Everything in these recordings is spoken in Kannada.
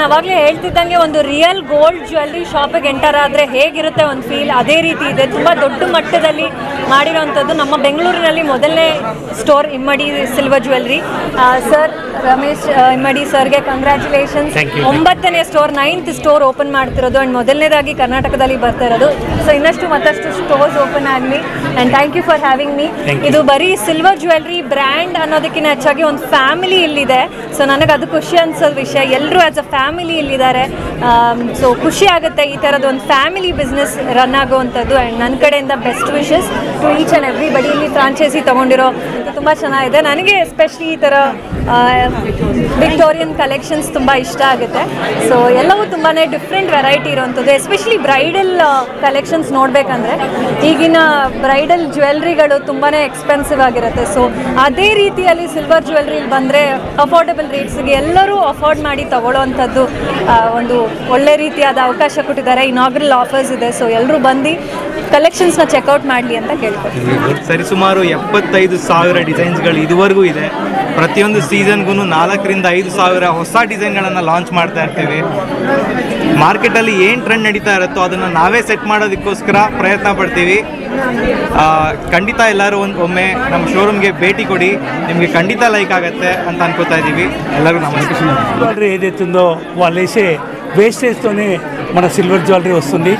ಅವಾಗಲೇ ಹೇಳ್ತಿದ್ದಂಗೆ ಒಂದು ರಿಯಲ್ ಗೋಲ್ಡ್ ಜ್ಯುವೆಲ್ರಿ ಶಾಪಿಗೆ ಎಂಟರ್ ಆದರೆ ಹೇಗಿರುತ್ತೆ ಒಂದು ಫೀಲ್ ಅದೇ ರೀತಿ ಇದೆ. ತುಂಬ ದೊಡ್ಡ ಮಟ್ಟದಲ್ಲಿ ಮಾಡಿರೋವಂಥದ್ದು. ನಮ್ಮ ಬೆಂಗಳೂರಿನಲ್ಲಿ ಮೊದಲನೇ ಸ್ಟೋರ್ ಇಮ್ಮಡಿ silver jewellery. Sir Ramesh Immadi ಸರ್ಗೆ ಕಂಗ್ರ್ಯಾಚುಲೇಷನ್ಸ್. 9ನೇ ಸ್ಟೋರ್ 9th ಸ್ಟೋರ್ ಓಪನ್ ಮಾಡ್ತಿರೋದು ಆ್ಯಂಡ್ ಮೊದಲನೇದಾಗಿ ಕರ್ನಾಟಕದಲ್ಲಿ ಬರ್ತಾ ಇರೋದು. ಸೊ ಇನ್ನಷ್ಟು ಮತ್ತಷ್ಟು ಸ್ಟೋರ್ಸ್ ಓಪನ್ ಆಗಲಿ and thank you for having me. ಇದು ಬರೀ ಸಿಲ್ವರ್ ಜ್ಯುವೆಲ್ರಿ ಬ್ರ್ಯಾಂಡ್ ಅನ್ನೋದಕ್ಕಿಂತ ಹೆಚ್ಚಾಗಿ ಒಂದು ಫ್ಯಾಮಿಲಿ ಇಲ್ಲಿದೆ. ಸೊ ನನಗೆ ಅದು ಖುಷಿ ಅನ್ಸೋದು ವಿಷಯ. ಎಲ್ಲರೂ ಆ್ಯಸ್ ಅ ಫ್ಯಾಮಿಲಿ ಇಲ್ಲಿದ್ದಾರೆ. ಸೊ ಖುಷಿ ಆಗುತ್ತೆ ಈ ಥರದ್ದು ಒಂದು ಫ್ಯಾಮಿಲಿ ಬಿಸ್ನೆಸ್ ರನ್ ಆಗುವಂಥದ್ದು. ಆ್ಯಂಡ್ ನನ್ನ ಕಡೆಯಿಂದ best wishes to each and everybody. ಇಲ್ಲಿ ಫ್ರಾಂಚೈಸಿ ತೊಗೊಂಡಿರೋ ತುಂಬ ಚೆನ್ನಾಗಿದೆ. ನನಗೆ ಎಸ್ಪೆಷಲಿ ಈ ಥರ ವಿಕ್ಟೋರಿಯನ್ ಕಲೆಕ್ಷನ್ಸ್ ತುಂಬ ಇಷ್ಟ ಆಗುತ್ತೆ. ಸೊ ಎಲ್ಲವೂ ತುಂಬಾ ಡಿಫ್ರೆಂಟ್ ವೆರೈಟಿ ಇರೋವಂಥದ್ದು. ಎಸ್ಪೆಷಲಿ ಬ್ರೈಡಲ್ ಕಲೆಕ್ಷನ್ಸ್ ನೋಡಬೇಕಂದ್ರೆ ಈಗಿನ ಬ್ರೈಡಲ್ ಜ್ಯುವೆಲ್ರಿಗಳು ತುಂಬಾ ಎಕ್ಸ್ಪೆನ್ಸಿವ್ ಆಗಿರುತ್ತೆ. ಸೊ ಅದೇ ರೀತಿಯಲ್ಲಿ ಸಿಲ್ವರ್ ಜ್ಯುವೆಲ್ರಿ ಬಂದರೆ ಅಫೋರ್ಡೆಬಲ್ ರೇಟ್ಸ್ಗೆ ಎಲ್ಲರೂ ಅಫೋರ್ಡ್ ಮಾಡಿ ತಗೊಳ್ಳೋವಂಥದ್ದು ಒಂದು ಒಳ್ಳೆ ರೀತಿಯಾದ ಅವಕಾಶ ಕೊಟ್ಟಿದ್ದಾರೆ. ಇನಾಗ್ರಲ್ ಆಫರ್ಸ್ ಇದೆ. ಸೊ ಎಲ್ಲರೂ ಬಂದು ಕಲೆಕ್ಷನ್ಸ್ನ ಚೆಕ್ಔಟ್ ಮಾಡಲಿ ಅಂತ ಕೇಳ್ಕೊಳ್ತೀನಿ. ಸರಿ, ಸುಮಾರು 75,000 ಡಿಸೈನ್ಸ್ಗಳು ಇದುವರೆಗೂ ಇದೆ. ಪ್ರತಿಯೊಂದು ಸೀಸನ್ಗೂ 4,000 to 5,000 ಹೊಸ ಡಿಸೈನ್ಗಳನ್ನು ಲಾಂಚ್ ಮಾಡ್ತಾ ಇರ್ತೀವಿ. ಮಾರ್ಕೆಟಲ್ಲಿ ಏನು ಟ್ರೆಂಡ್ ನಡೀತಾ ಇರುತ್ತೋ ಅದನ್ನು ನಾವೇ ಸೆಟ್ ಮಾಡೋದಕ್ಕೋಸ್ಕರ ಪ್ರಯತ್ನ ಪಡ್ತೀವಿ. ಖಂಡಿತ ಎಲ್ಲರೂ ಒಮ್ಮೆ ನಮ್ಮ ಶೋರೂಮ್ಗೆ భేటీ కొడి. నిಮಗೆ ఖండిత లైక్ ఆగತ್ತೆ ಅಂತ అన్కోతా ఇదీవి. ಎಲ್ಲರೂ నమస్తే. జ్యువెలరీ ఏదైతుందో వాళ్ళు వేసే వేస్టేజ్తోనే మన సిల్వర్ జ్యువెలరీ వస్తుంది.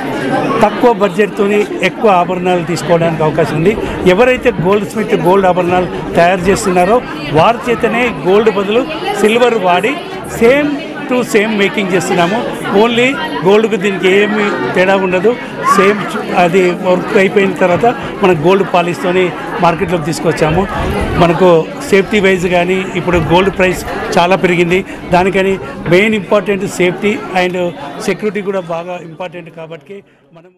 తక్కువ బడ్జెట్తోని ఎక్కువ ఆభరణాలు తీసుకోవడానికి అవకాశం ఉంది. ఎవరైతే గోల్డ్ స్మిత్ గోల్డ్ ఆభరణాలు తయారు చేస్తున్నారో వారి చేతనే గోల్డ్ బదులు సిల్వర్ వాడి సేమ్ టు సేమ్ మేకింగ్ చేస్తున్నాము. ఓన్లీ గోల్డ్కు దీనికి ఏమి తేడా ఉండదు. సేమ్ అది వర్క్ అయిపోయిన తర్వాత మనం గోల్డ్ పాలిష్తోని మార్కెట్లోకి తీసుకొచ్చాము. మనకు సేఫ్టీ వైజ్ కానీ ఇప్పుడు గోల్డ్ ప్రైస్ చాలా పెరిగింది. దానికని main important safety and security కూడా బాగా ఇంపార్టెంట్ కాబట్టి మనం